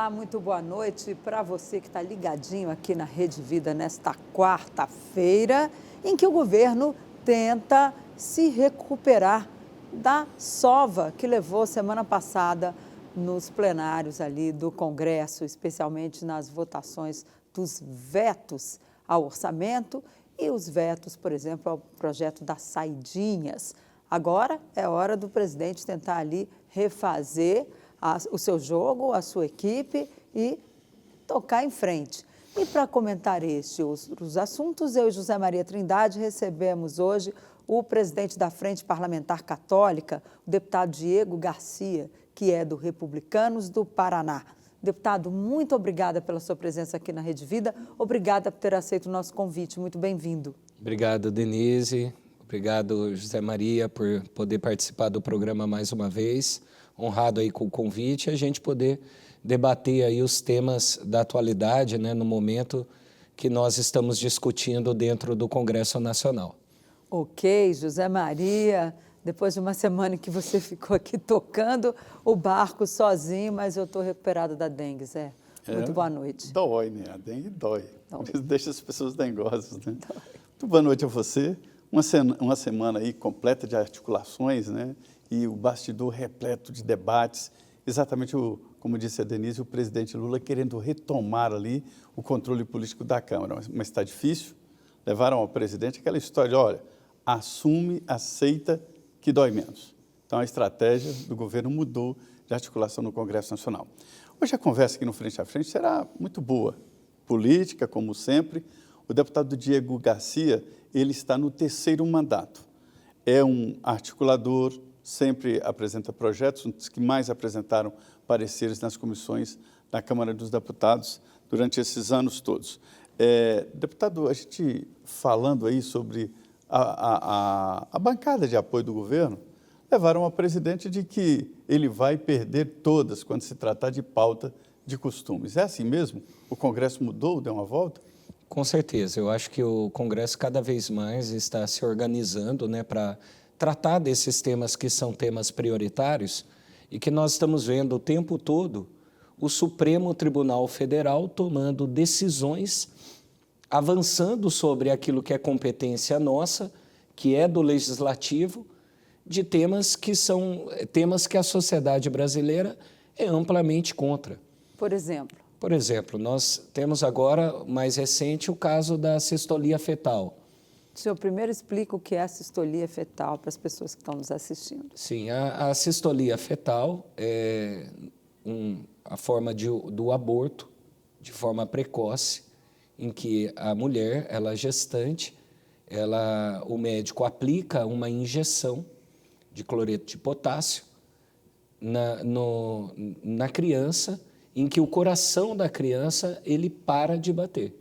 Olá, muito boa noite para você que está ligadinho aqui na Rede Vida nesta quarta-feira, em que o governo tenta se recuperar da sova que levou semana passada nos plenários ali do Congresso, especialmente nas votações dos vetos ao orçamento e os vetos, por exemplo, ao projeto das saidinhas. Agora é hora do presidente tentar ali refazer o seu jogo, a sua equipe e tocar em frente. E para comentar os assuntos, eu e José Maria Trindade recebemos hoje o presidente da Frente Parlamentar Católica, o deputado Diego Garcia, que é do Republicanos do Paraná. Deputado, muito obrigada pela sua presença aqui na Rede Vida, obrigada por ter aceito o nosso convite, muito bem-vindo. Obrigado, Denise, obrigado, José Maria, por poder participar do programa mais uma vez. Honrado aí com o convite, a gente poder debater aí os temas da atualidade, né, no momento que nós estamos discutindo dentro do Congresso Nacional. Ok, José Maria, depois de uma semana que você ficou aqui tocando o barco sozinho, mas eu estou recuperada da dengue, Zé. Muito boa noite. Dói, né? A dengue dói. Deixa as pessoas dengosas, né? Muito boa noite a você. Uma semana aí completa de articulações, né? E o bastidor repleto de debates, exatamente como disse a Denise, o presidente Lula querendo retomar ali o controle político da Câmara, mas está difícil. Levaram ao presidente aquela história, olha, assume, aceita que dói menos. Então a estratégia do governo mudou de articulação no Congresso Nacional. Hoje a conversa aqui no Frente a Frente será muito boa, política, como sempre. O deputado Diego Garcia, ele está no terceiro mandato. É um articulador, sempre apresenta projetos, um dos que mais apresentaram pareceres nas comissões da Câmara dos Deputados durante esses anos todos. Deputado, a gente falando aí sobre a bancada de apoio do governo, levaram ao presidente de que ele vai perder todas quando se tratar de pauta de costumes. É assim mesmo? O Congresso mudou, deu uma volta? Com certeza, eu acho que o Congresso cada vez mais está se organizando, né, para tratar desses temas que são temas prioritários e que nós estamos vendo o tempo todo o Supremo Tribunal Federal tomando decisões, avançando sobre aquilo que é competência nossa, que é do Legislativo, de temas que são temas que a sociedade brasileira é amplamente contra. Por exemplo? Por exemplo, nós temos agora, mais recente, o caso da cistolia fetal. O senhor primeiro explica o que é a cistolia fetal para as pessoas que estão nos assistindo. Sim, a cistolia fetal é a forma do aborto de forma precoce, em que a mulher, ela gestante, o médico aplica uma injeção de cloreto de potássio na criança, em que o coração da criança ele para de bater.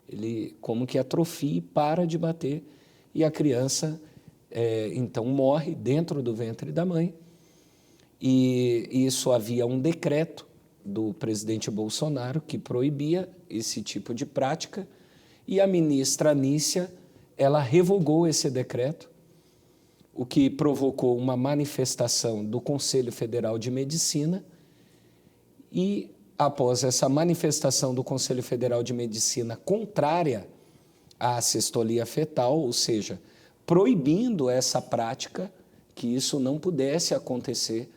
Ele como que atrofia e para de bater, e a criança, então, morre dentro do ventre da mãe. E isso havia um decreto do presidente Bolsonaro que proibia esse tipo de prática, e a ministra Anícia, ela revogou esse decreto, o que provocou uma manifestação do Conselho Federal de Medicina, e após essa manifestação do Conselho Federal de Medicina contrária à cistolia fetal, ou seja, proibindo essa prática, que isso não pudesse acontecer,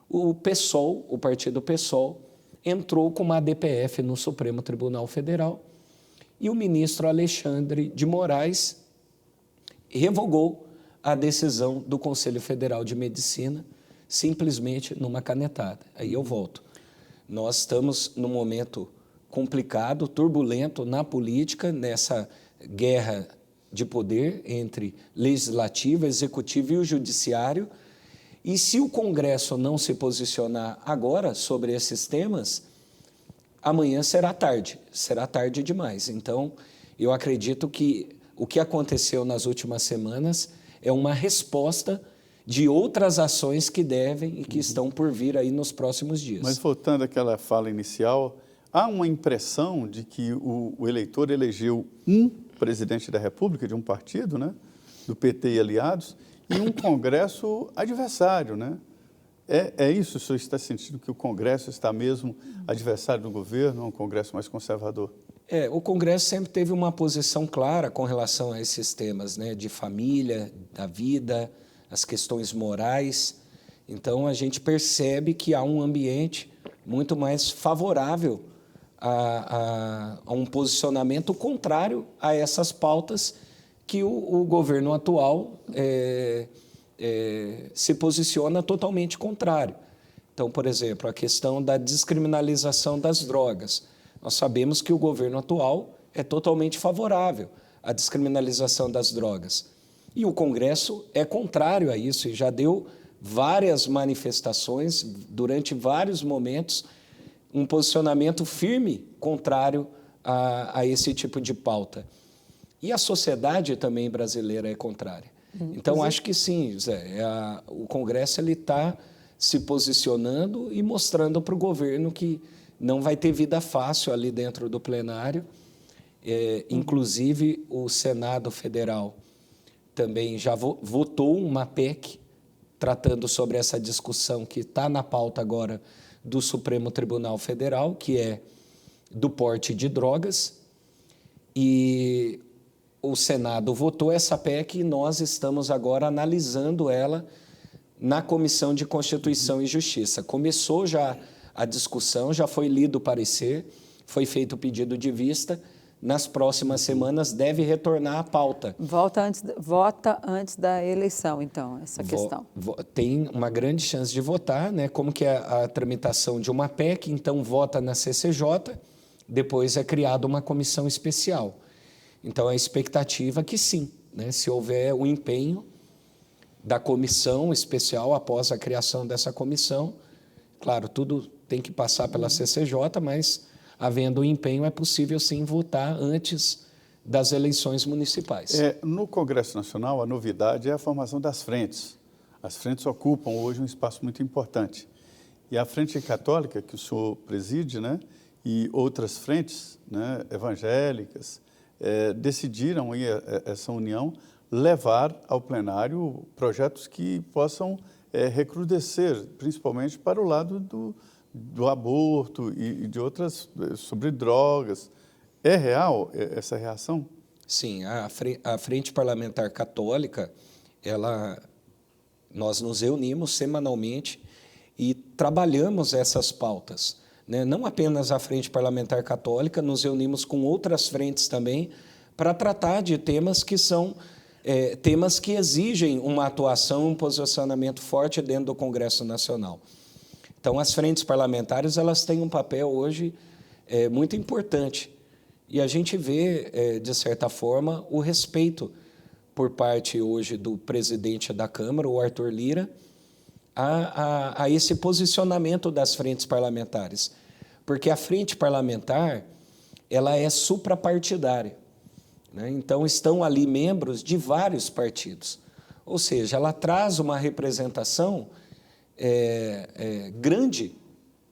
o PSOL, o partido PSOL, entrou com uma DPF no Supremo Tribunal Federal e o ministro Alexandre de Moraes revogou a decisão do Conselho Federal de Medicina simplesmente numa canetada. Aí eu volto. Nós estamos num momento complicado, turbulento na política, nessa guerra de poder entre legislativo, executivo e o judiciário. E se o Congresso não se posicionar agora sobre esses temas, amanhã será tarde demais. Então, eu acredito que o que aconteceu nas últimas semanas é uma resposta de outras ações que devem e que estão por vir aí nos próximos dias. Mas voltando àquela fala inicial, há uma impressão de que o eleitor elegeu um presidente da República de um partido, né, do PT e aliados, e um Congresso adversário, né? É isso? O senhor está sentindo que o Congresso está mesmo adversário do governo, ou um Congresso mais conservador? O Congresso sempre teve uma posição clara com relação a esses temas, né, de família, da vida, as questões morais. Então, a gente percebe que há um ambiente muito mais favorável a um posicionamento contrário a essas pautas que o governo atual se posiciona totalmente contrário. Então, por exemplo, a questão da descriminalização das drogas. Nós sabemos que o governo atual é totalmente favorável à descriminalização das drogas. E o Congresso é contrário a isso e já deu várias manifestações, durante vários momentos, um posicionamento firme contrário a esse tipo de pauta. E a sociedade também brasileira é contrária. Então, acho que sim, Zé, o Congresso está se posicionando e mostrando para o governo que não vai ter vida fácil ali dentro do plenário. Inclusive, o Senado Federal também já votou uma PEC tratando sobre essa discussão que está na pauta agora do Supremo Tribunal Federal, que é do porte de drogas. E o Senado votou essa PEC e nós estamos agora analisando ela na Comissão de Constituição e Justiça. Começou já a discussão, já foi lido o parecer, foi feito o pedido de vista. Nas próximas semanas deve retornar à pauta. Vota antes da eleição, então, essa questão. Tem uma grande chance de votar, né? Como que é a tramitação de uma PEC, então vota na CCJ, depois é criada uma comissão especial. Então, a expectativa é que sim, né? Se houver o empenho da comissão especial após a criação dessa comissão, claro, tudo tem que passar pela CCJ, mas havendo o empenho é possível sim votar antes das eleições municipais. No Congresso Nacional, a novidade é a formação das frentes. As frentes ocupam hoje um espaço muito importante. E a Frente Católica, que o senhor preside, né, e outras frentes, né, evangélicas, decidiram, essa união, levar ao plenário projetos que possam recrudescer, principalmente para o lado do aborto e de outras, sobre drogas. É real essa reação? Sim, a Frente Parlamentar Católica, nós nos reunimos semanalmente e trabalhamos essas pautas, né? Não apenas a Frente Parlamentar Católica, nos reunimos com outras frentes também para tratar de temas que são temas que exigem uma atuação, um posicionamento forte dentro do Congresso Nacional. Então, as frentes parlamentares elas têm um papel hoje muito importante. E a gente vê, de certa forma, o respeito por parte hoje do presidente da Câmara, o Arthur Lira, a esse posicionamento das frentes parlamentares. Porque a frente parlamentar ela é suprapartidária, né? Então, estão ali membros de vários partidos. Ou seja, ela traz uma representação grande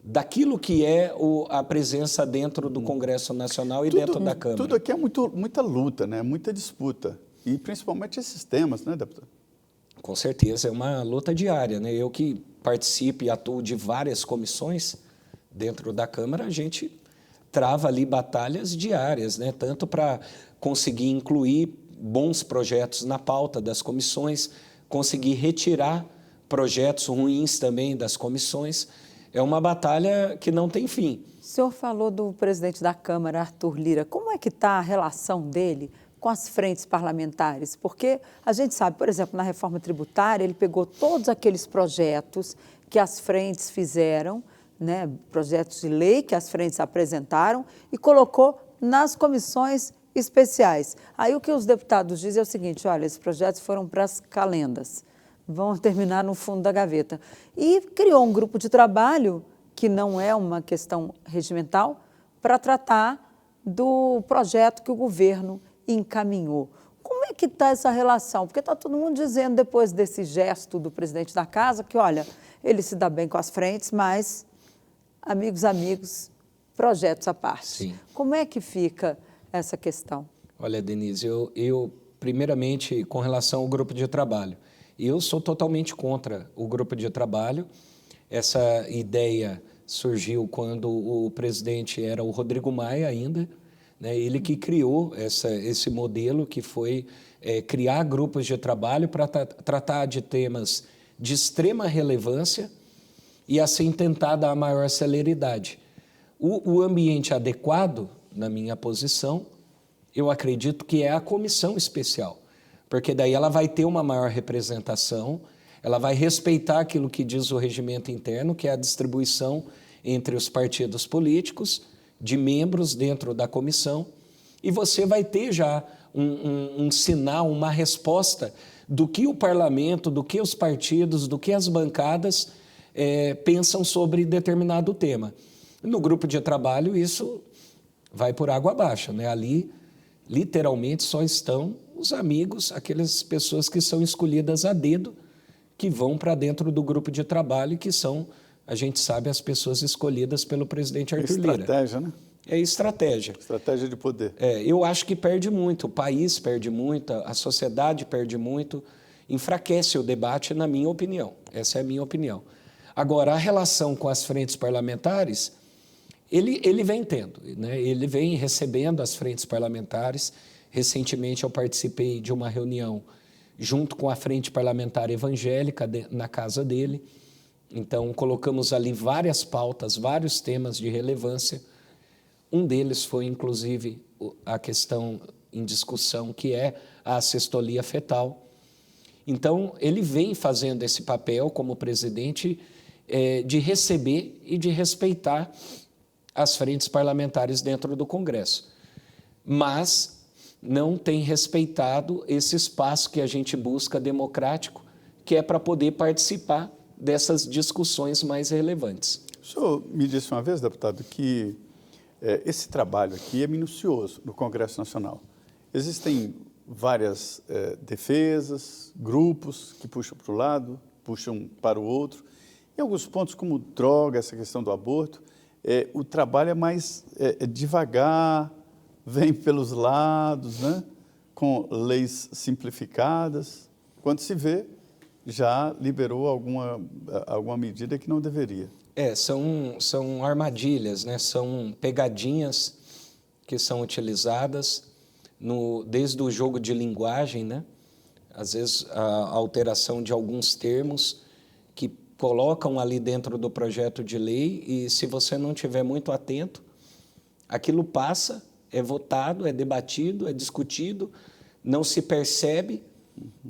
daquilo que é a presença dentro do Congresso Nacional e dentro da Câmara. Tudo aqui é muita luta, né? Muita disputa, e principalmente esses temas, né, deputado? Com certeza, é uma luta diária, né? Eu que participo e atuo de várias comissões dentro da Câmara, a gente trava ali batalhas diárias, né? Tanto para conseguir incluir bons projetos na pauta das comissões, conseguir retirar projetos ruins também das comissões. É uma batalha que não tem fim. O senhor falou do presidente da Câmara, Arthur Lira. Como é que está a relação dele com as frentes parlamentares? Porque a gente sabe, por exemplo, na reforma tributária, ele pegou todos aqueles projetos que as frentes fizeram, né, projetos de lei que as frentes apresentaram, e colocou nas comissões especiais. Aí o que os deputados dizem é o seguinte: olha, esses projetos foram para as calendas, vão terminar no fundo da gaveta. E criou um grupo de trabalho, que não é uma questão regimental, para tratar do projeto que o governo encaminhou. Como é que está essa relação? Porque está todo mundo dizendo, depois desse gesto do presidente da casa, que, olha, ele se dá bem com as frentes, mas, amigos, projetos à parte. Sim. Como é que fica essa questão? Olha, Denise, eu primeiramente, com relação ao grupo de trabalho, eu sou totalmente contra o grupo de trabalho Essa ideia surgiu quando o presidente era o Rodrigo Maia ainda, né? Ele que criou esse modelo, que foi criar grupos de trabalho para tratar de temas de extrema relevância e assim tentar dar maior celeridade. O ambiente adequado, na minha posição, eu acredito que é a comissão especial, porque daí ela vai ter uma maior representação, ela vai respeitar aquilo que diz o regimento interno, que é a distribuição entre os partidos políticos, de membros dentro da comissão, e você vai ter já um sinal, uma resposta do que o parlamento, do que os partidos, do que as bancadas pensam sobre determinado tema. No grupo de trabalho, isso vai por água abaixo, né? Ali, literalmente, só estão os amigos, aquelas pessoas que são escolhidas a dedo, que vão para dentro do grupo de trabalho, que são, a gente sabe, as pessoas escolhidas pelo presidente Arthur Lira. Estratégia, né? É estratégia. Estratégia de poder. Eu acho que perde muito, o país perde muito, a sociedade perde muito, enfraquece o debate, na minha opinião. Essa é a minha opinião. Agora, a relação com as frentes parlamentares, ele vem tendo, né? Ele vem recebendo as frentes parlamentares. Recentemente, eu participei de uma reunião junto com a Frente Parlamentar Evangélica na casa dele. Então, colocamos ali várias pautas, vários temas de relevância. Um deles foi, inclusive, a questão em discussão, que é a assistolia fetal. Então, ele vem fazendo esse papel como presidente de receber e de respeitar as frentes parlamentares dentro do Congresso. Mas não tem respeitado esse espaço que a gente busca democrático, que é para poder participar dessas discussões mais relevantes. O senhor me disse uma vez, deputado, que esse trabalho aqui é minucioso no Congresso Nacional. Existem várias defesas, grupos que puxam para o lado, puxam para o outro. Em alguns pontos, como droga, essa questão do aborto, o trabalho é mais devagar, vem pelos lados, né? Com leis simplificadas. Quando se vê, já liberou alguma medida que não deveria. São armadilhas, né? São pegadinhas que são utilizadas desde o jogo de linguagem, né? Às vezes, a alteração de alguns termos que colocam ali dentro do projeto de lei e, se você não estiver muito atento, aquilo passa, é votado, é debatido, é discutido, não se percebe,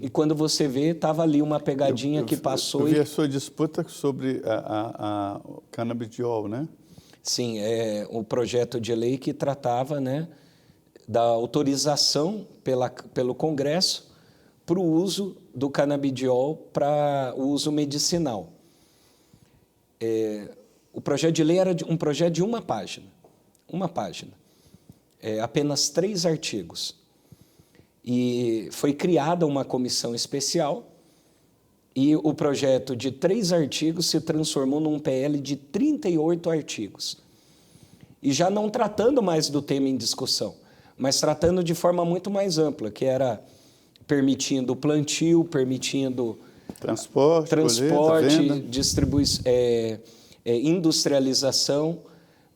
e quando você vê, estava ali uma pegadinha que passou. Eu vi a sua disputa sobre a canabidiol, né? Sim, é o projeto de lei que tratava, né, da autorização pelo Congresso para o uso do canabidiol para o uso medicinal. O projeto de lei era um projeto de uma página, apenas 3 artigos. E foi criada uma comissão especial e o projeto de 3 artigos se transformou num PL de 38 artigos. E já não tratando mais do tema em discussão, mas tratando de forma muito mais ampla, que era permitindo o plantio, permitindo transporte, colheita, distribuição, industrialização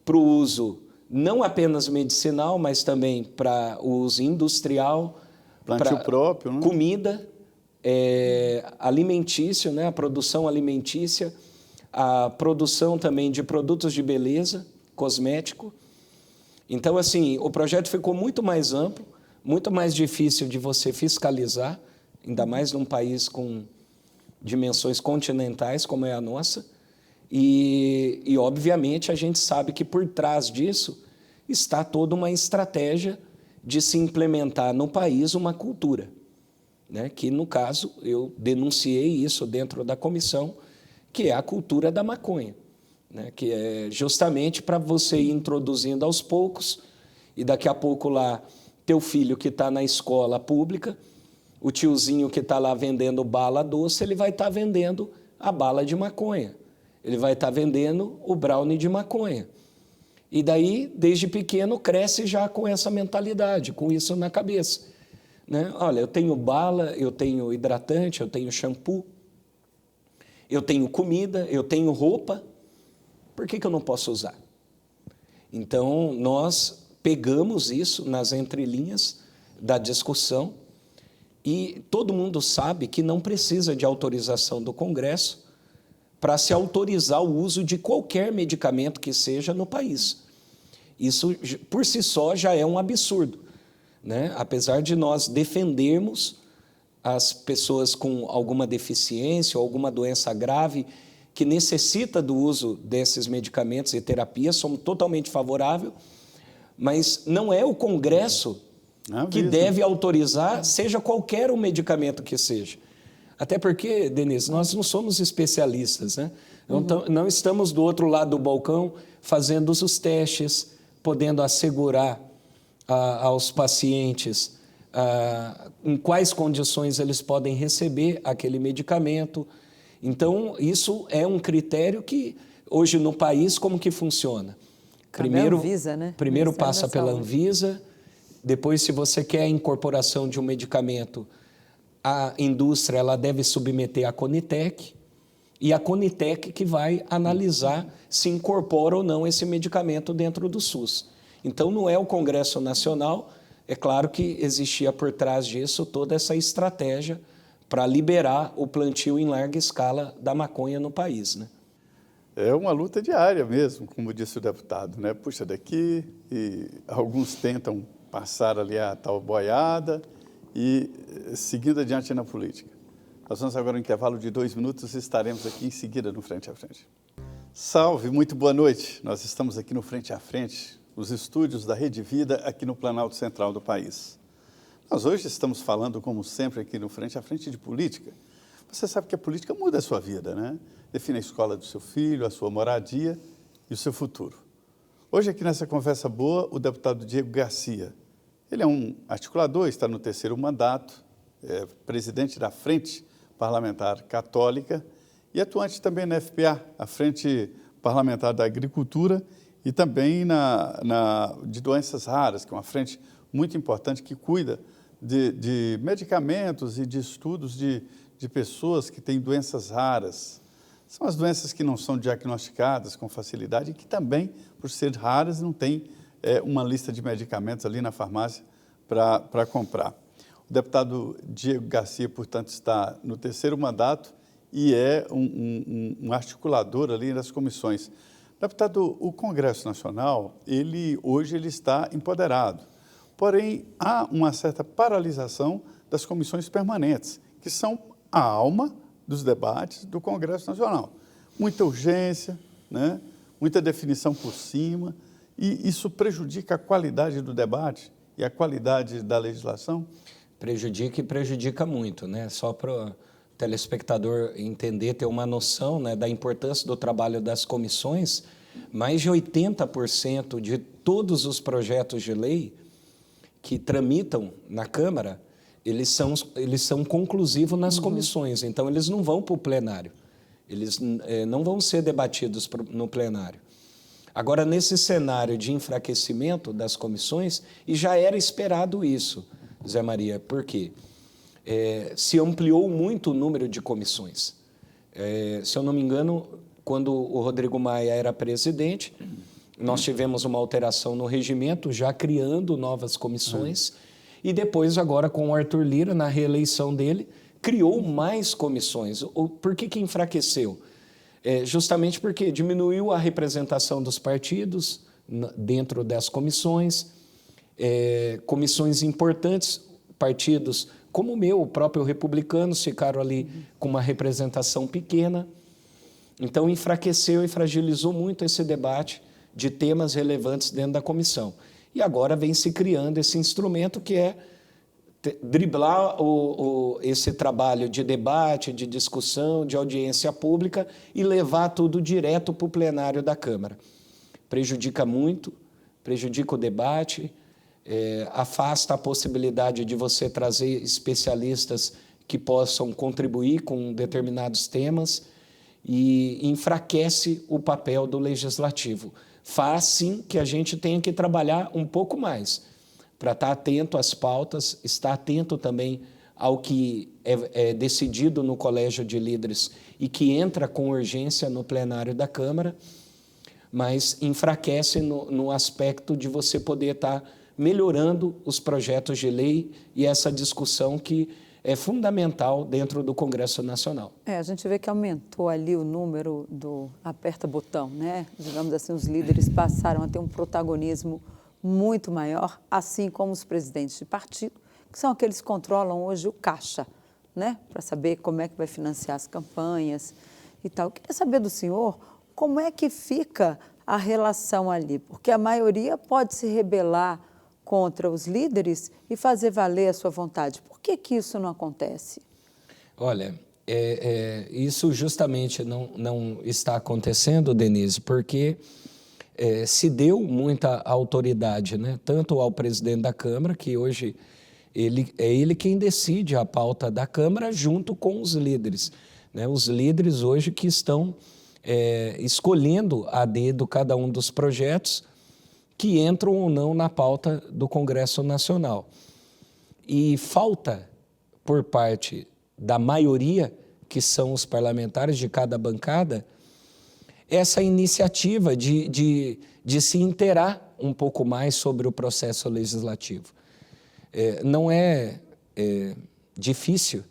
para o uso não apenas medicinal, mas também para o uso industrial, plantio próprio, né? Comida, alimentício, né? A produção alimentícia, a produção também de produtos de beleza, cosmético. Então, assim, o projeto ficou muito mais amplo, muito mais difícil de você fiscalizar, ainda mais num país com dimensões continentais como é a nossa. E, obviamente, a gente sabe que por trás disso está toda uma estratégia de se implementar no país uma cultura, né? Que, no caso, eu denunciei isso dentro da comissão, que é a cultura da maconha, né? Que é justamente para você ir introduzindo aos poucos e daqui a pouco lá teu filho que está na escola pública, o tiozinho que está lá vendendo bala doce, ele vai estar vendendo a bala de maconha, ele vai estar vendendo o brownie de maconha. E daí, desde pequeno, cresce já com essa mentalidade, com isso na cabeça, né? Olha, eu tenho bala, eu tenho hidratante, eu tenho shampoo. eu tenho comida, eu tenho roupa, por que eu não posso usar? Então, nós pegamos isso nas entrelinhas da discussão e todo mundo sabe que não precisa de autorização do Congresso para se autorizar o uso de qualquer medicamento que seja no país. Isso, por si só, já é um absurdo, né? Apesar de nós defendermos as pessoas com alguma deficiência ou alguma doença grave que necessita do uso desses medicamentos e terapias, somos totalmente favoráveis, mas não é o Congresso que deve autorizar, seja qualquer um medicamento que seja. Até porque, Denise, nós não somos especialistas, né? Não estamos do outro lado do balcão fazendo os testes, podendo assegurar aos pacientes em quais condições eles podem receber aquele medicamento. Então, isso é um critério que, hoje no país, como que funciona? Primeiro, Anvisa, né? Primeiro passa pela Anvisa, depois, se você quer a incorporação de um medicamento, a indústria ela deve submeter à Conitec, e a Conitec que vai analisar se incorpora ou não esse medicamento dentro do SUS. Então, não é o Congresso Nacional, é claro que existia por trás disso toda essa estratégia para liberar o plantio em larga escala da maconha no país, né? É uma luta diária mesmo, como disse o deputado, né? Puxa daqui, e alguns tentam passar ali a tal boiada e seguindo adiante na política. Nós vamos agora um intervalo de 2 minutos e estaremos aqui em seguida no Frente a Frente. Salve, muito boa noite. Nós estamos aqui no Frente a Frente, os estúdios da Rede Vida aqui no Planalto Central do país. Nós hoje estamos falando, como sempre, aqui no Frente a Frente de política. Você sabe que a política muda a sua vida, né? Define a escola do seu filho, a sua moradia e o seu futuro. Hoje, aqui nessa conversa boa, o deputado Diego Garcia. Ele é um articulador, está no 3º mandato, é presidente da Frente Parlamentar Católica e atuante também na FPA, a Frente Parlamentar da Agricultura, e também de doenças raras, que é uma frente muito importante que cuida de medicamentos e de estudos de pessoas que têm doenças raras. São as doenças que não são diagnosticadas com facilidade e que também, por ser raras, não tem uma lista de medicamentos ali na farmácia para comprar. O deputado Diego Garcia, portanto, está no 3º mandato e é um articulador ali das comissões. Deputado, o Congresso Nacional, hoje ele está empoderado, porém há uma certa paralisação das comissões permanentes, que são a alma dos debates do Congresso Nacional. Muita urgência, né? Muita definição por cima, e isso prejudica a qualidade do debate e a qualidade da legislação? Prejudica e prejudica muito, né? Só para o telespectador entender, ter uma noção, né, da importância do trabalho das comissões, mais de 80% de todos os projetos de lei que tramitam na Câmara, eles são conclusivos nas comissões, então eles não vão para o plenário, eles não vão ser debatidos no plenário. Agora, nesse cenário de enfraquecimento das comissões, e já era esperado isso, Zé Maria, por quê? Se ampliou muito o número de comissões. Se eu não me engano, quando o Rodrigo Maia era presidente, nós tivemos uma alteração no regimento, já criando novas comissões, e depois, agora, com o Arthur Lira, na reeleição dele, criou mais comissões. Por que enfraqueceu? Justamente porque diminuiu a representação dos partidos dentro das comissões, comissões importantes, partidos como o meu, o próprio Republicanos, ficaram ali com uma representação pequena. Então, enfraqueceu e fragilizou muito esse debate de temas relevantes dentro da comissão. E agora vem se criando esse instrumento que é driblar esse trabalho de debate, de discussão, de audiência pública e levar tudo direto para o plenário da Câmara. Prejudica muito, prejudica o debate, afasta a possibilidade de você trazer especialistas que possam contribuir com determinados temas e enfraquece o papel do legislativo. Faz, sim, que a gente tenha que trabalhar um pouco mais para estar atento às pautas, estar atento também ao que é decidido no Colégio de Líderes e que entra com urgência no plenário da Câmara, mas enfraquece no aspecto de você poder estar melhorando os projetos de lei e essa discussão que é fundamental dentro do Congresso Nacional. A gente vê que aumentou ali o número do aperta-botão, né? Digamos assim, os líderes passaram a ter um protagonismo muito maior, assim como os presidentes de partido, que são aqueles que controlam hoje o caixa, né? Para saber como é que vai financiar as campanhas e tal. Eu queria saber do senhor como é que fica a relação ali, porque a maioria pode se rebelar contra os líderes e fazer valer a sua vontade. Por que isso não acontece? Olha, isso justamente não está acontecendo, Denise, porque se deu muita autoridade, né? Tanto ao presidente da Câmara, que hoje é ele quem decide a pauta da Câmara junto com os líderes, né? Os líderes hoje que estão escolhendo a dedo cada um dos projetos que entram ou não na pauta do Congresso Nacional. E falta, por parte da maioria, que são os parlamentares de cada bancada, essa iniciativa de se inteirar um pouco mais sobre o processo legislativo. Não é difícil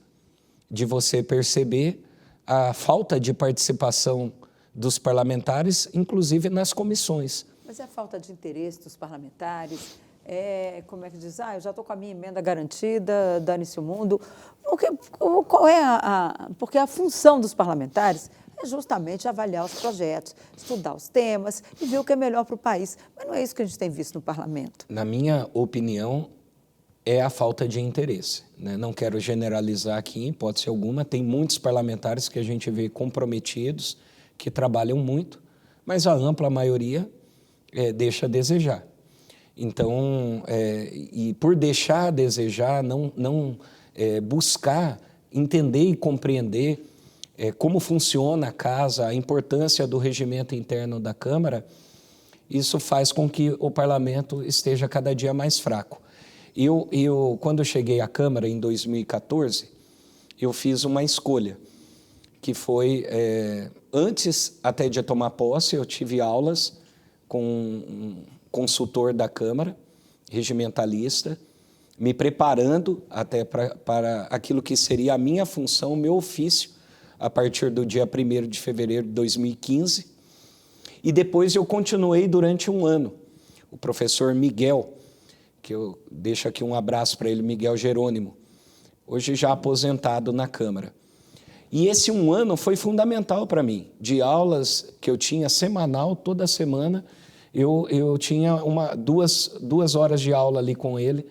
de você perceber a falta de participação dos parlamentares, inclusive nas comissões. Mas é a falta de interesse dos parlamentares, como é que diz, eu já estou com a minha emenda garantida, dane-se o mundo. Porque a função dos parlamentares é justamente avaliar os projetos, estudar os temas e ver o que é melhor para o país. Mas não é isso que a gente tem visto no parlamento. Na minha opinião, é a falta de interesse, né? Não quero generalizar aqui, em hipótese alguma, tem muitos parlamentares que a gente vê comprometidos, que trabalham muito, mas a ampla maioria deixa a desejar. Então, e por deixar a desejar, não buscar entender e compreender como funciona a casa, a importância do regimento interno da Câmara, isso faz com que o parlamento esteja cada dia mais fraco. Quando eu cheguei à Câmara em 2014, eu fiz uma escolha, que foi, antes até de tomar posse, eu tive aulas com um consultor da Câmara, regimentalista, me preparando até para aquilo que seria a minha função, o meu ofício, a partir do dia 1º de fevereiro de 2015. E depois eu continuei durante um ano. O professor Miguel, que eu deixo aqui um abraço para ele, Miguel Jerônimo, hoje já aposentado na Câmara. E esse um ano foi fundamental para mim, de aulas que eu tinha semanal, toda semana, eu tinha duas horas de aula ali com ele,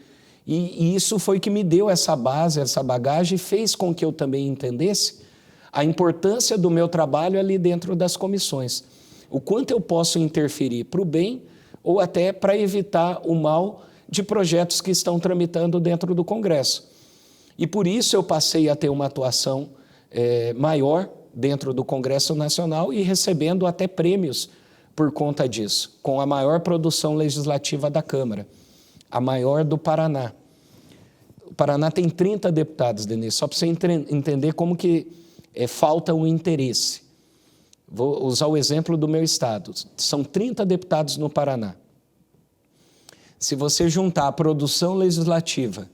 e isso foi que me deu essa base, essa bagagem, e fez com que eu também entendesse a importância do meu trabalho ali dentro das comissões, o quanto eu posso interferir para o bem ou até para evitar o mal de projetos que estão tramitando dentro do Congresso. E por isso eu passei a ter uma atuação maior dentro do Congresso Nacional e recebendo até prêmios por conta disso, com a maior produção legislativa da Câmara, a maior do Paraná. O Paraná tem 30 deputados, Denise, só para você entender como que falta o interesse. Vou usar o exemplo do meu estado, são 30 deputados no Paraná. Se você juntar a produção legislativa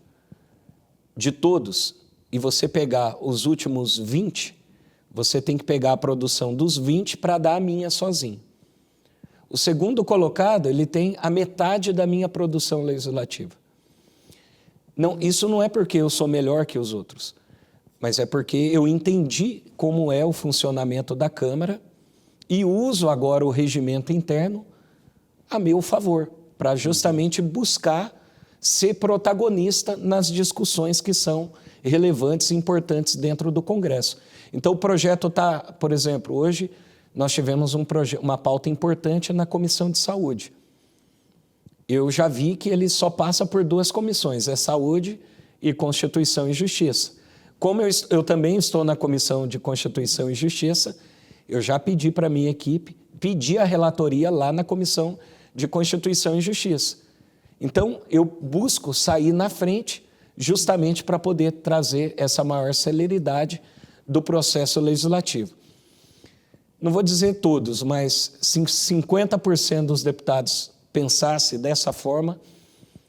de todos e você pegar os últimos 20, você tem que pegar a produção dos 20 para dar a minha sozinho. O segundo colocado, ele tem a metade da minha produção legislativa. Não, isso não é porque eu sou melhor que os outros, mas é porque eu entendi como é o funcionamento da Câmara e uso agora o regimento interno a meu favor, para justamente buscar ser protagonista nas discussões que são relevantes e importantes dentro do Congresso. Então, o projeto está, por exemplo, hoje nós tivemos uma pauta importante na Comissão de Saúde. Eu já vi que ele só passa por 2 comissões, Saúde e Constituição e Justiça. Como eu também estou na Comissão de Constituição e Justiça, eu já pedi para a minha equipe, pedi a relatoria lá na Comissão de Constituição e Justiça. Então, eu busco sair na frente justamente para poder trazer essa maior celeridade do processo legislativo. Não vou dizer todos, mas se 50% dos deputados pensasse dessa forma,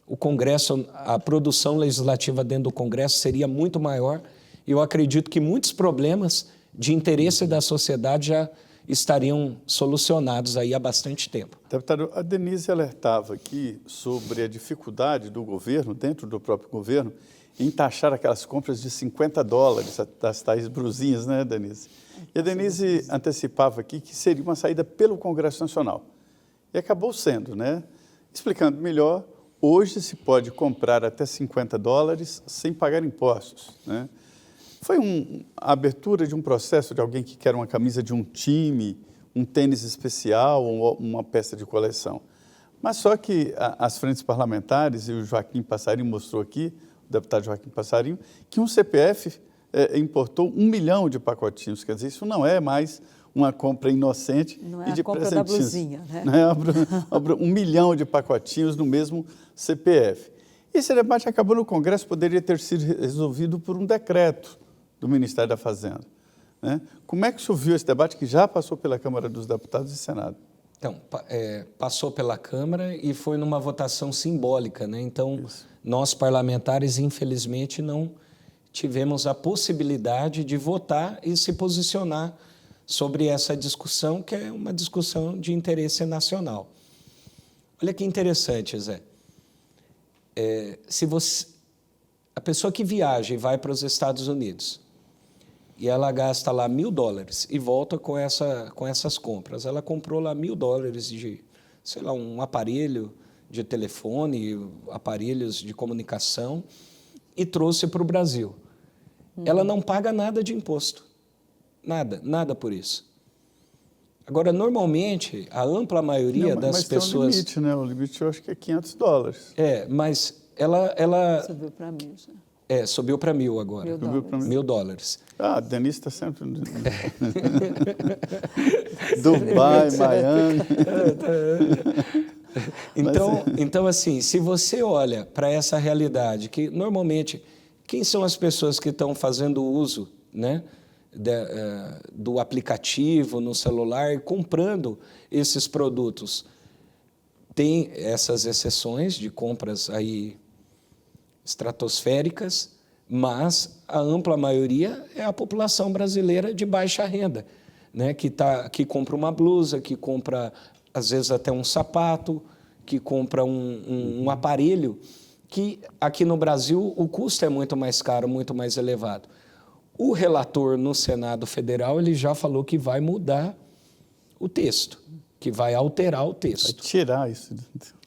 o Congresso, a produção legislativa dentro do Congresso seria muito maior, e eu acredito que muitos problemas de interesse da sociedade já estariam solucionados aí há bastante tempo. Deputado, a Denise alertava aqui sobre a dificuldade do governo, dentro do próprio governo, em taxar aquelas compras de $50, das tais brusinhas, né, Denise? E a Denise antecipava aqui que seria uma saída pelo Congresso Nacional. E acabou sendo, né? Explicando melhor, hoje se pode comprar até $50 sem pagar impostos, né? Foi a abertura de um processo de alguém que quer uma camisa de um time, um tênis especial ou uma peça de coleção. Mas só que as frentes parlamentares, e o Joaquim Passarinho mostrou aqui, o deputado Joaquim Passarinho, que um CPF importou 1 milhão de pacotinhos. Quer dizer, isso não é mais uma compra inocente não é e de a compra presentinhos. da blusinha, né? Não é 1 milhão de pacotinhos no mesmo CPF. Esse debate acabou no Congresso, poderia ter sido resolvido por um decreto do Ministério da Fazenda, né? Como é que o senhor viu esse debate que já passou pela Câmara dos Deputados e Senado? Então, passou pela Câmara e foi numa votação simbólica, né? Então, nós parlamentares, infelizmente, não tivemos a possibilidade de votar e se posicionar sobre essa discussão, que é uma discussão de interesse nacional. Olha que interessante, Zé. A pessoa que viaja e vai para os Estados Unidos, e ela gasta lá $1.000 e volta com essas compras. Ela comprou lá $1.000 de, sei lá, um aparelho de telefone, aparelhos de comunicação, e trouxe para o Brasil. Ela não paga nada de imposto. Nada por isso. Agora, normalmente, a ampla maioria das pessoas... Mas tem um limite, né? O limite eu acho que é $500. Mas ela... Subiu para 1.000 já. Subiu para 1.000 agora. $1.000. Ah, a Denise está sempre... Dubai, Miami... Então, assim, se você olha para essa realidade, que normalmente, quem são as pessoas que estão fazendo uso, né, do aplicativo no celular e comprando esses produtos? Tem essas exceções de compras aí estratosféricas, mas a ampla maioria é a população brasileira de baixa renda, né, que compra uma blusa, que compra, às vezes, até um sapato, que compra um aparelho, que aqui no Brasil o custo é muito mais caro, muito mais elevado. O relator no Senado Federal ele já falou que vai mudar o texto, que vai alterar o texto. Vai tirar isso.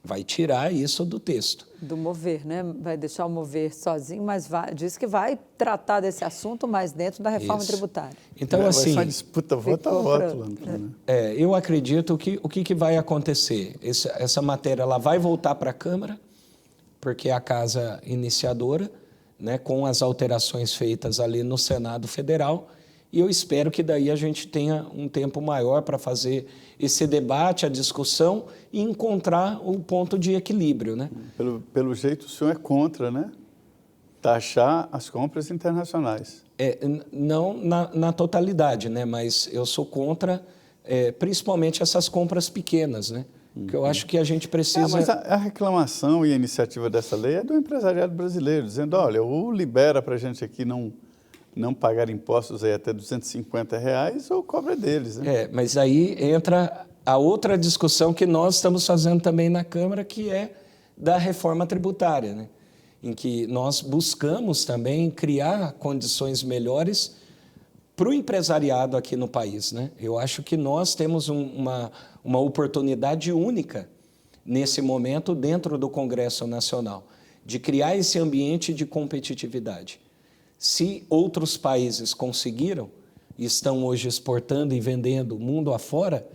Vai tirar isso do texto. Do mover, né? Vai deixar o mover sozinho, mas diz que vai tratar desse assunto, mas dentro da reforma tributária. Então, assim... Vai ser uma disputa voto a voto. Eu acredito que o que vai acontecer? Essa matéria ela vai voltar para a Câmara, porque é a casa iniciadora, né, com as alterações feitas ali no Senado Federal, e eu espero que daí a gente tenha um tempo maior para fazer esse debate, a discussão e encontrar um ponto de equilíbrio, né? Pelo jeito, o senhor é contra, né? Taxar as compras internacionais. Não na totalidade, né? Mas eu sou contra, principalmente essas compras pequenas, né? Porque eu acho que a gente precisa... Mas a reclamação e a iniciativa dessa lei é do empresariado brasileiro, dizendo, olha, ou libera para a gente aqui não pagar impostos aí até R$250, ou cobra deles, né? Mas aí entra a outra discussão que nós estamos fazendo também na Câmara, que é da reforma tributária, né? Em que nós buscamos também criar condições melhores para o empresariado aqui no país, né? Eu acho que nós temos uma oportunidade única nesse momento dentro do Congresso Nacional de criar esse ambiente de competitividade. Se outros países conseguiram e estão hoje exportando e vendendo mundo afora,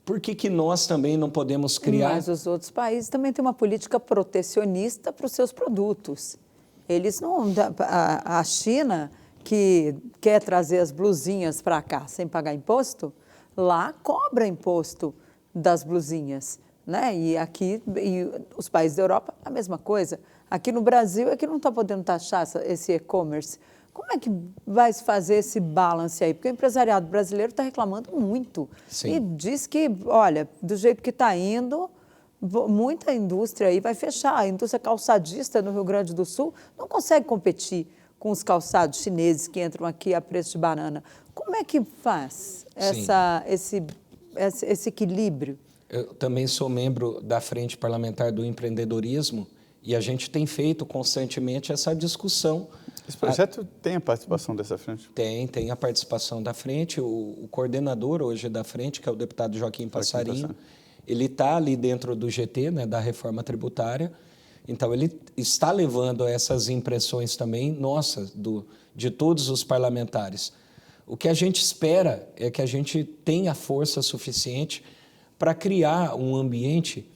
por que nós também não podemos criar? Mas os outros países também têm uma política protecionista para os seus produtos. Eles não... A China, que quer trazer as blusinhas para cá sem pagar imposto, lá cobra imposto das blusinhas, né? E aqui, os países da Europa, a mesma coisa. Aqui no Brasil é que não está podendo taxar esse e-commerce. Como é que vai se fazer esse balance aí? Porque o empresariado brasileiro está reclamando muito. Sim. E diz que, olha, do jeito que está indo, muita indústria aí vai fechar. A indústria calçadista no Rio Grande do Sul não consegue competir com os calçados chineses que entram aqui a preço de banana. Como é que faz esse equilíbrio? Eu também sou membro da Frente Parlamentar do Empreendedorismo e a gente tem feito constantemente essa discussão. Esse projeto tem a participação dessa frente? Tem a participação da frente. O coordenador hoje da frente, que é o deputado Joaquim Passarinho, ele está ali dentro do GT, né, da reforma tributária. Então, ele está levando essas impressões também nossas, de todos os parlamentares. O que a gente espera é que a gente tenha força suficiente para criar um ambiente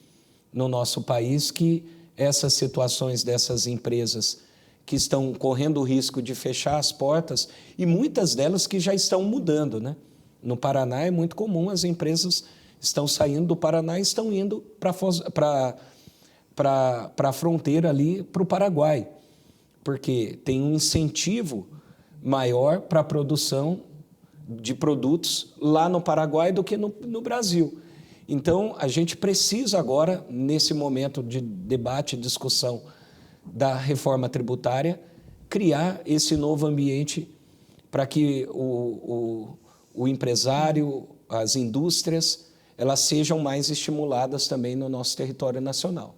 no nosso país que essas situações dessas empresas que estão correndo o risco de fechar as portas, e muitas delas que já estão mudando, né? No Paraná é muito comum, as empresas estão saindo do Paraná e estão indo para a fronteira ali, para o Paraguai, porque tem um incentivo maior para a produção de produtos lá no Paraguai do que no Brasil. Então, a gente precisa agora, nesse momento de debate e discussão da reforma tributária, criar esse novo ambiente para que o empresário, as indústrias, elas sejam mais estimuladas também no nosso território nacional.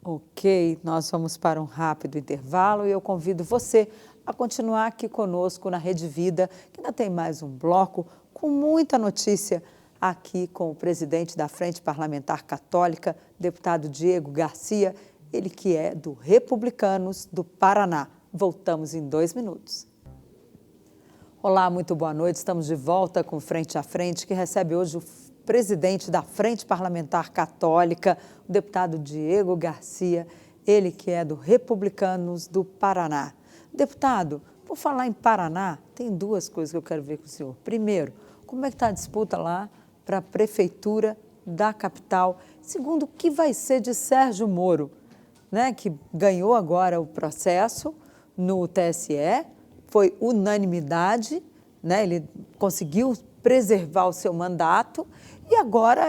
Ok, nós vamos para um rápido intervalo e eu convido você a continuar aqui conosco na Rede Vida, que ainda tem mais um bloco com muita notícia aqui com o presidente da Frente Parlamentar Católica, deputado Diego Garcia, ele que é do Republicanos do Paraná. Voltamos em 2 minutos. Olá, muito boa noite. Estamos de volta com Frente a Frente, que recebe hoje o presidente da Frente Parlamentar Católica, o deputado Diego Garcia, ele que é do Republicanos do Paraná. Deputado, por falar em Paraná, tem 2 coisas que eu quero ver com o senhor. Primeiro, como é que está a disputa lá para a prefeitura da capital? Segundo, o que vai ser de Sérgio Moro, né, que ganhou agora o processo no TSE, foi unanimidade, né, ele conseguiu preservar o seu mandato e agora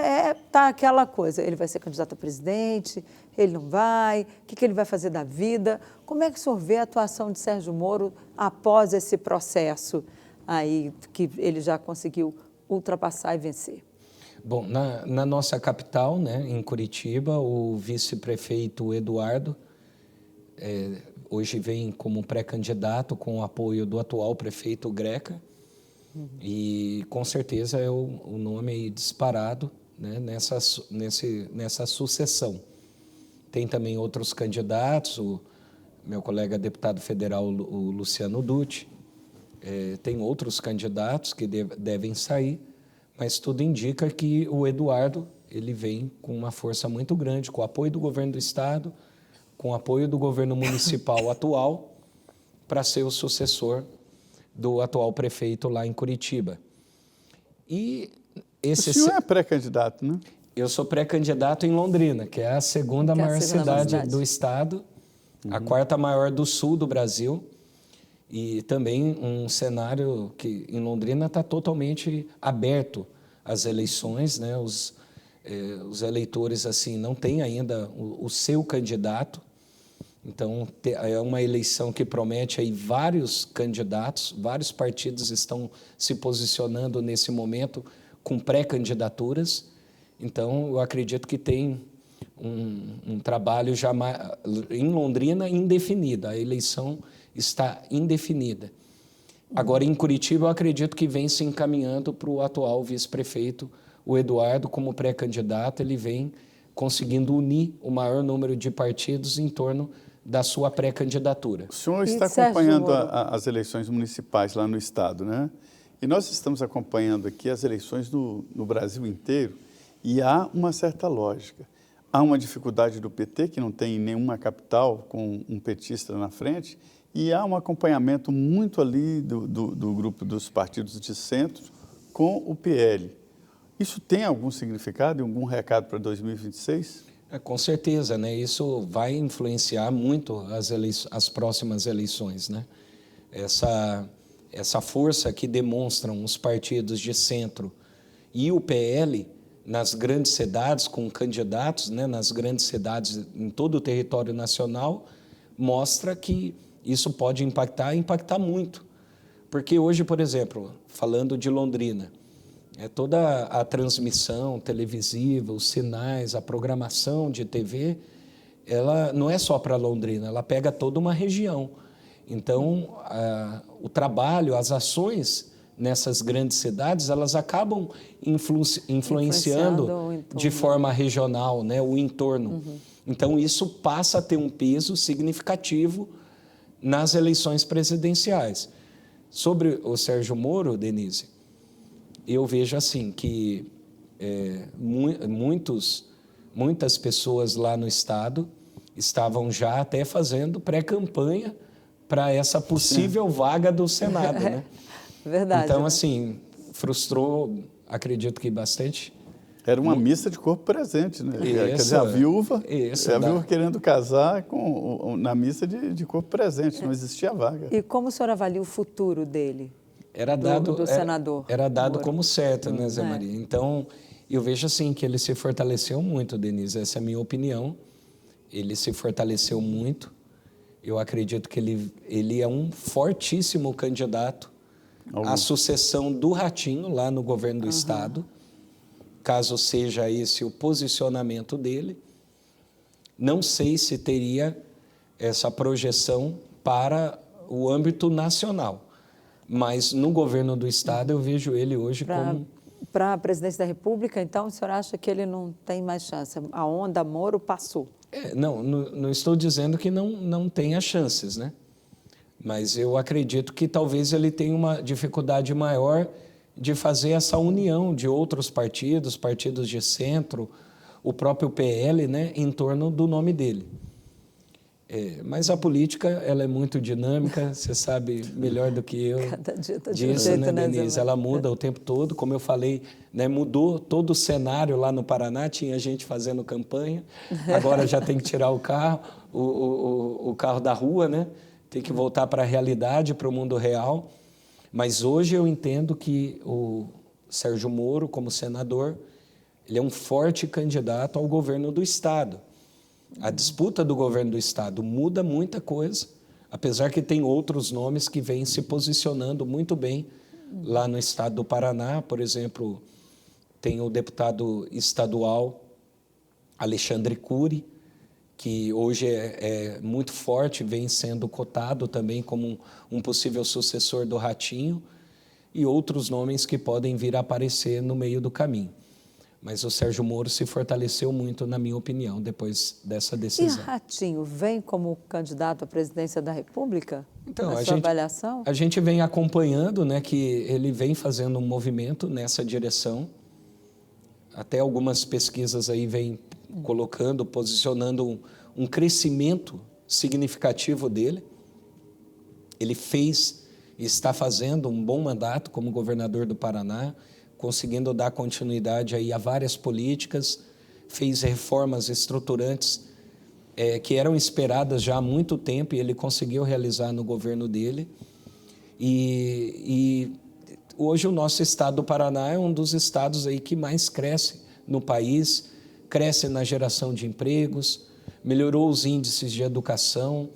tá aquela coisa, ele vai ser candidato a presidente, ele não vai, o que ele vai fazer da vida? Como é que o senhor vê a atuação de Sérgio Moro após esse processo aí que ele já conseguiu ultrapassar e vencer? Bom, na nossa capital, né, em Curitiba, o vice-prefeito Eduardo hoje vem como pré-candidato com o apoio do atual prefeito Greca. E com certeza é o nome aí disparado, né, nessa sucessão. Tem também outros candidatos, o meu colega deputado federal, o Luciano Dutti, tem outros candidatos que devem sair, mas tudo indica que o Eduardo ele vem com uma força muito grande, com o apoio do governo do estado, com o apoio do governo municipal atual, para ser o sucessor do atual prefeito lá em Curitiba. E o senhor é pré-candidato, né? Eu sou pré-candidato em Londrina, que é a segunda maior cidade do estado, a 4ª maior do sul do Brasil, e também um cenário que em Londrina está totalmente aberto às eleições, né? Os eleitores assim não têm ainda o seu candidato. Então, é uma eleição que promete aí vários candidatos, vários partidos estão se posicionando nesse momento com pré-candidaturas. Então, eu acredito que tem um trabalho já em Londrina indefinido, a eleição está indefinida. Agora, em Curitiba, eu acredito que vem se encaminhando para o atual vice-prefeito, o Eduardo, como pré-candidato, ele vem conseguindo unir o maior número de partidos em torno da sua pré-candidatura. O senhor está acompanhando as eleições municipais lá no estado, né? E nós estamos acompanhando aqui as eleições no Brasil inteiro e há uma certa lógica. Há uma dificuldade do PT, que não tem nenhuma capital com um petista na frente, e há um acompanhamento muito ali do grupo dos partidos de centro com o PL. Isso tem algum significado e algum recado para 2026? Com certeza, né? Isso vai influenciar muito as próximas eleições, né? Essa força que demonstram os partidos de centro e o PL nas grandes cidades, com candidatos, né, nas grandes cidades em todo o território nacional, mostra que isso pode impactar muito. Porque hoje, por exemplo, falando de Londrina, toda a transmissão televisiva, os sinais, a programação de TV, ela não é só para Londrina, ela pega toda uma região. Então, o trabalho, as ações nessas grandes cidades, elas acabam influenciando de forma regional, né, o entorno. Então, isso passa a ter um peso significativo nas eleições presidenciais. Sobre o Sérgio Moro, Denise, eu vejo assim que muitas pessoas lá no estado estavam já até fazendo pré-campanha para essa possível vaga do Senado, né? Verdade. Então, né? assim, frustrou, acredito que bastante. Era uma missa de corpo presente, né? Isso, quer dizer, a viúva querendo casar na missa de corpo presente, não existia vaga. E como o senhor avalia o futuro dele? Do senador? Era dado Moro. Como certo, né, Zé Maria? Então, eu vejo assim que ele se fortaleceu muito, Denise, essa é a minha opinião. Ele se fortaleceu muito. Eu acredito que ele é um fortíssimo candidato à sucessão do Ratinho lá no governo do estado, caso seja esse o posicionamento dele. Não sei se teria essa projeção para o âmbito nacional, mas no governo do estado eu vejo ele hoje como... Para a presidência da República, então, o senhor acha que ele não tem mais chance? A onda Moro passou? Não estou dizendo que não tenha chances, né? Mas eu acredito que talvez ele tenha uma dificuldade maior de fazer essa união de outros partidos de centro, o próprio PL, né, em torno do nome dele. Mas a política, ela é muito dinâmica, você sabe melhor do que eu. Cada dia tá disso, jeito, né, né, Denise? Ela muda o tempo todo, como eu falei, né, mudou todo o cenário lá no Paraná, tinha gente fazendo campanha, agora já tem que tirar o carro, o carro da rua, né? Tem que voltar para a realidade, para o mundo real. Mas hoje eu entendo que o Sérgio Moro, como senador, ele é um forte candidato ao governo do estado. A disputa do governo do estado muda muita coisa, apesar que tem outros nomes que vêm se posicionando muito bem lá no estado do Paraná. Por exemplo, tem o deputado estadual Alexandre Cury, que hoje é muito forte, vem sendo cotado também como um possível sucessor do Ratinho, e outros nomes que podem vir a aparecer no meio do caminho. Mas o Sérgio Moro se fortaleceu muito, na minha opinião, depois dessa decisão. E Ratinho vem como candidato à presidência da República? Então, na sua avaliação? A gente vem acompanhando, né, que ele vem fazendo um movimento nessa direção. Até algumas pesquisas aí vêm colocando, posicionando um crescimento significativo dele. Ele está fazendo um bom mandato como governador do Paraná, conseguindo dar continuidade aí a várias políticas, fez reformas estruturantes que eram esperadas já há muito tempo e ele conseguiu realizar no governo dele. E hoje o nosso estado do Paraná é um dos estados aí que mais cresce no país, cresce na geração de empregos, melhorou os índices de educação.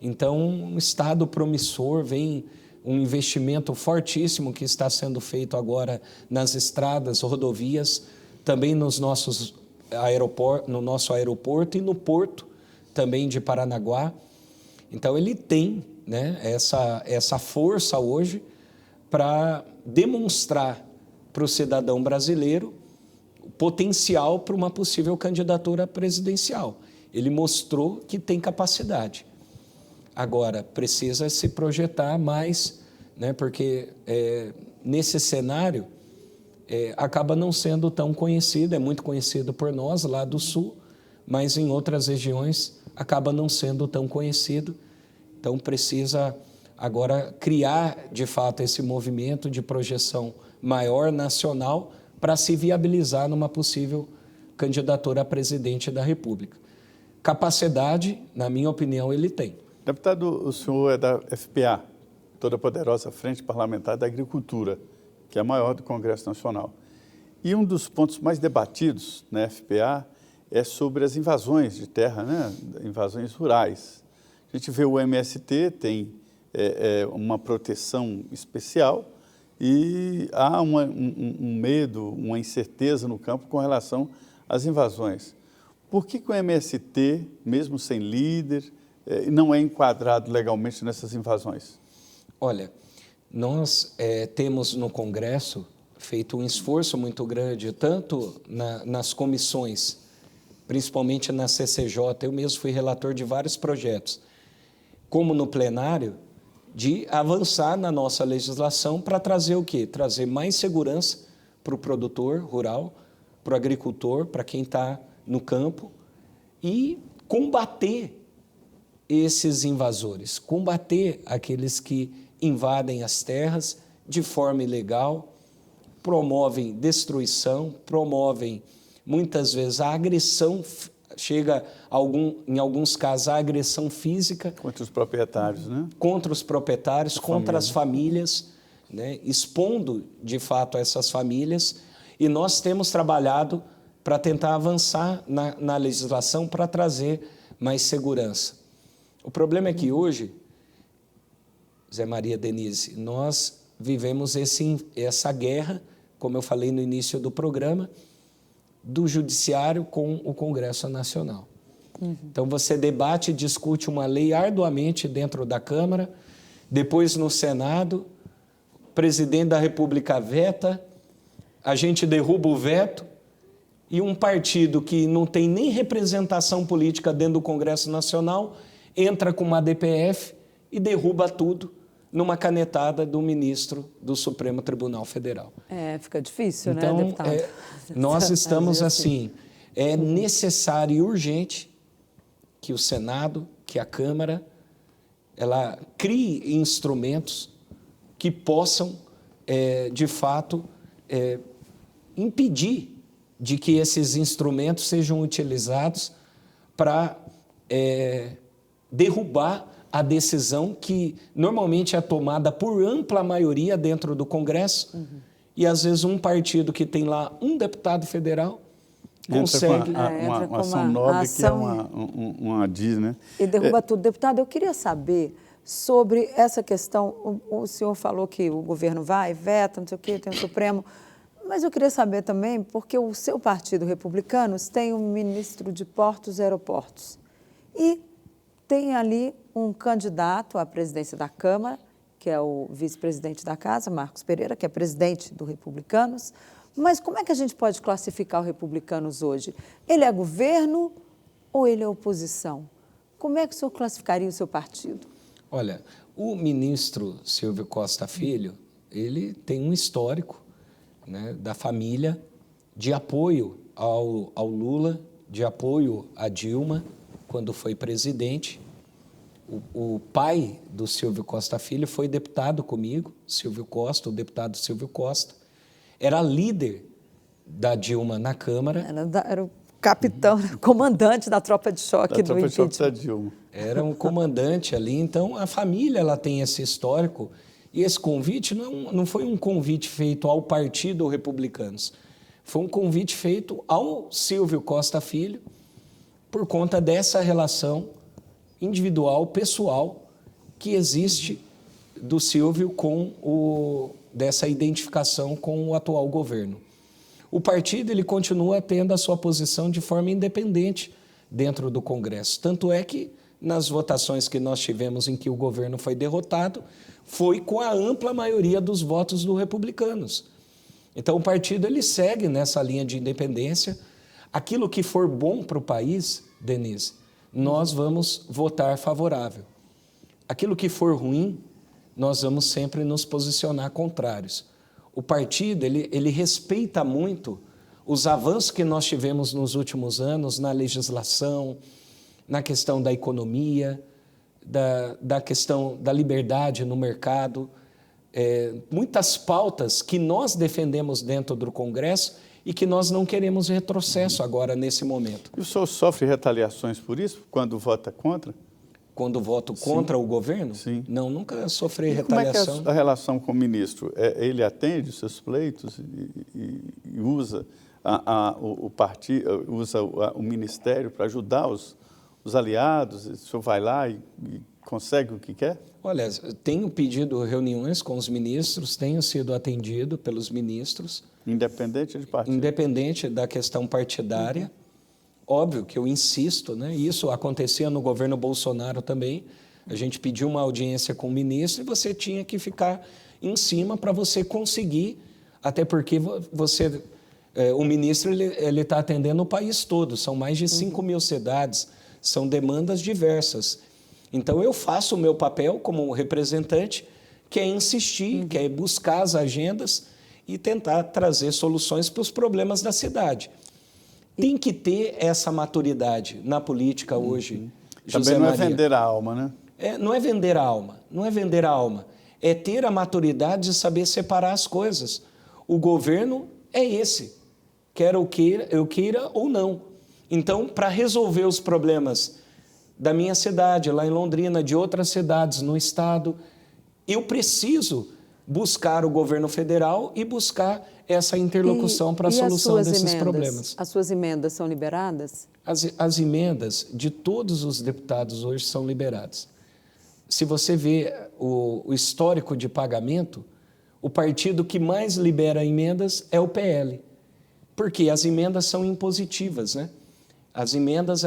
Então, um estado promissor, vem um investimento fortíssimo que está sendo feito agora nas estradas, rodovias, também no nosso aeroporto e no porto também de Paranaguá. Então, ele tem, né, essa força hoje para demonstrar para o cidadão brasileiro o potencial para uma possível candidatura presidencial. Ele mostrou que tem capacidade. Agora, precisa se projetar mais, né, porque nesse cenário acaba não sendo tão conhecido, é muito conhecido por nós lá do Sul, mas em outras regiões acaba não sendo tão conhecido. Então, precisa agora criar, de fato, esse movimento de projeção maior nacional para se viabilizar numa possível candidatura a presidente da República. Capacidade, na minha opinião, ele tem. Deputado, o senhor é da FPA, toda poderosa Frente Parlamentar da Agricultura, que é a maior do Congresso Nacional. E um dos pontos mais debatidos na FPA é sobre as invasões de terra, né? Invasões rurais. A gente vê o MST tem uma proteção especial e há um medo, uma incerteza no campo com relação às invasões. Por que o MST, mesmo sem líder, não é enquadrado legalmente nessas invasões? Olha, nós temos no Congresso feito um esforço muito grande, tanto nas comissões, principalmente na CCJ, eu mesmo fui relator de vários projetos, como no plenário, de avançar na nossa legislação para trazer o quê? Trazer mais segurança para o produtor rural, para o agricultor, para quem está no campo, e combater esses invasores, combater aqueles que invadem as terras de forma ilegal, promovem destruição, promovem muitas vezes a agressão, chega em alguns casos a agressão física. Contra os proprietários, né? Contra os proprietários, contra as famílias, né? Expondo de fato essas famílias. E nós temos trabalhado para tentar avançar na legislação para trazer mais segurança. O problema é que hoje, Zé Maria, Denise, nós vivemos essa guerra, como eu falei no início do programa, do Judiciário com o Congresso Nacional. Então, você debate e discute uma lei arduamente dentro da Câmara, depois no Senado, o presidente da República veta, a gente derruba o veto, e um partido que não tem nem representação política dentro do Congresso Nacional entra com uma DPF e derruba tudo numa canetada do ministro do Supremo Tribunal Federal. Fica difícil, então, né, deputado? Nós estamos assim, é necessário e urgente que o Senado, que a Câmara, ela crie instrumentos que possam, de fato, impedir de que esses instrumentos sejam utilizados para derrubar a decisão que normalmente é tomada por ampla maioria dentro do Congresso, e às vezes um partido que tem lá um deputado federal consegue... Uma ação nobre que é uma diz, né? E derruba tudo. Deputado, eu queria saber sobre essa questão, o senhor falou que o governo vai, veta, não sei o quê, tem o Supremo, mas eu queria saber também, porque o seu partido, Republicanos, tem um ministro de Portos e Aeroportos, e tem ali um candidato à presidência da Câmara, que é o vice-presidente da Casa, Marcos Pereira, que é presidente do Republicanos. Mas como é que a gente pode classificar o Republicanos hoje? Ele é governo ou ele é oposição? Como é que o senhor classificaria o seu partido? Olha, o ministro Silvio Costa Filho, ele tem um histórico, né, da família de apoio ao Lula, de apoio a Dilma, quando foi presidente. O pai do Silvio Costa Filho foi deputado comigo, Silvio Costa, o deputado Silvio Costa. Era líder da Dilma na Câmara. Era o capitão, comandante da tropa de choque do impeachment. Da Dilma. Era um comandante ali. Então, a família ela tem esse histórico. E esse convite não foi um convite feito ao Partido Republicanos. Foi um convite feito ao Silvio Costa Filho por conta dessa relação individual, pessoal, que existe do Silvio dessa identificação com o atual governo. O partido ele continua tendo a sua posição de forma independente dentro do Congresso. Tanto é que, nas votações que nós tivemos em que o governo foi derrotado, foi com a ampla maioria dos votos dos republicanos. Então, o partido ele segue nessa linha de independência. Aquilo que for bom para o país, Denise, nós vamos votar favorável. Aquilo que for ruim, nós vamos sempre nos posicionar contrários. O partido, ele respeita muito os avanços que nós tivemos nos últimos anos na legislação, na questão da economia, da questão da liberdade no mercado. Muitas pautas que nós defendemos dentro do Congresso e que nós não queremos retrocesso agora, nesse momento. E o senhor sofre retaliações por isso, quando vota contra? Quando voto contra o governo? Sim. Não, nunca sofri E retaliação. como é que é a relação com o ministro? Ele atende os seus pleitos e usa o partido, usa o ministério para ajudar os aliados? O senhor vai lá e consegue o que quer? Olha, tenho pedido reuniões com os ministros, tenho sido atendido pelos ministros. Independente de partido? Independente da questão partidária. Óbvio que eu insisto, né? Isso acontecia no governo Bolsonaro também. A gente pediu uma audiência com o ministro e você tinha que ficar em cima para você conseguir, até porque o ministro ele está atendendo o país todo, são mais de 5 mil cidades, são demandas diversas. Então, eu faço o meu papel como representante, que é insistir, que é buscar as agendas e tentar trazer soluções para os problemas da cidade. Tem que ter essa maturidade na política hoje, José Também não Maria. é vender a alma, né? Não é vender a alma, não é vender a alma. É ter a maturidade de saber separar as coisas. O governo é esse, quer eu queira ou não. Então, para resolver os problemas da minha cidade, lá em Londrina, de outras cidades no estado, eu preciso buscar o governo federal e buscar essa interlocução para a solução desses problemas. As suas emendas são liberadas? As emendas de todos os deputados hoje são liberadas. Se você vê o histórico de pagamento, o partido que mais libera emendas é o PL, porque as emendas são impositivas, né? As emendas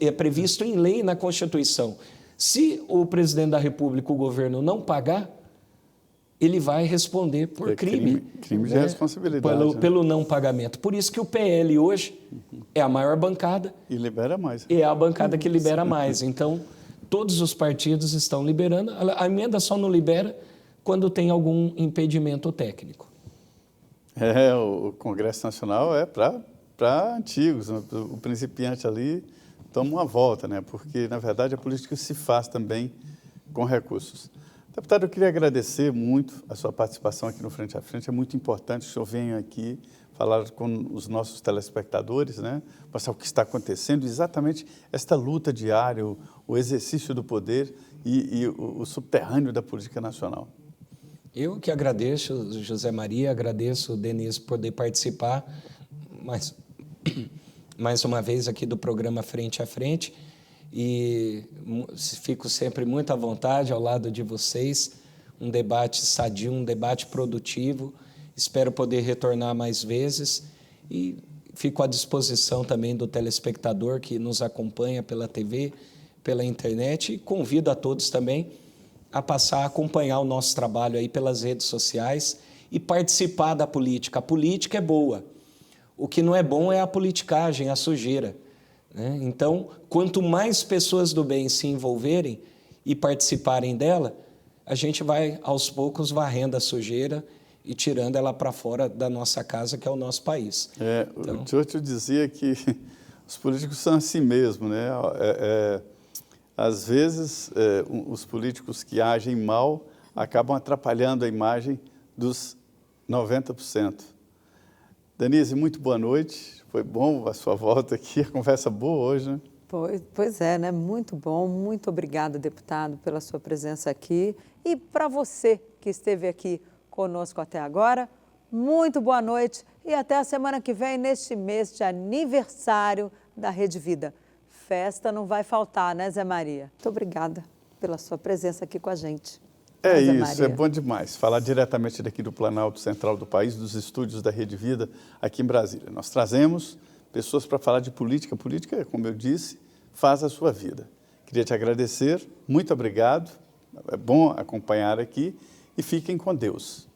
é previsto em lei na Constituição. Se o presidente da República, o governo, não pagar, ele vai responder por crime. Crime de responsabilidade. Pelo não pagamento. Por isso que o PL hoje é a maior bancada. E libera mais. É a bancada que libera mais. Então, todos os partidos estão liberando. A emenda só não libera quando tem algum impedimento técnico. O Congresso Nacional é para antigos. O principiante ali toma uma volta, né? Porque, na verdade, a política se faz também com recursos. Deputado, eu queria agradecer muito a sua participação aqui no Frente a Frente. É muito importante que o senhor venha aqui falar com os nossos telespectadores, né? Mostrar o que está acontecendo, exatamente esta luta diária, o exercício do poder e o subterrâneo da política nacional. Eu que agradeço, José Maria, agradeço, Denise, por poder participar mais uma vez aqui do programa Frente a Frente. E fico sempre muito à vontade ao lado de vocês, um debate sadio, um debate produtivo. Espero poder retornar mais vezes e fico à disposição também do telespectador que nos acompanha pela TV, pela internet, e convido a todos também a passar a acompanhar o nosso trabalho aí pelas redes sociais e participar da política. A política é boa, o que não é bom é a politicagem, a sujeira. Então, quanto mais pessoas do bem se envolverem e participarem dela, a gente vai, aos poucos, varrendo a sujeira e tirando ela para fora da nossa casa, que é o nosso país. Então, o Churchill dizia que os políticos são assim mesmo, né? Às vezes, os políticos que agem mal acabam atrapalhando a imagem dos 90%. Denise, muito boa noite. Foi bom a sua volta aqui, a conversa boa hoje, né? Pois é, né? Muito bom. Muito obrigada, deputado, pela sua presença aqui. E para você que esteve aqui conosco até agora, muito boa noite e até a semana que vem, neste mês de aniversário da Rede Vida. Festa não vai faltar, né, Zé Maria? Muito obrigada pela sua presença aqui com a gente. É isso, é bom demais falar diretamente daqui do Planalto Central do país, dos estúdios da Rede Vida, aqui em Brasília. Nós trazemos pessoas para falar de política. Política, como eu disse, faz a sua vida. Queria te agradecer, muito obrigado, é bom acompanhar aqui e fiquem com Deus.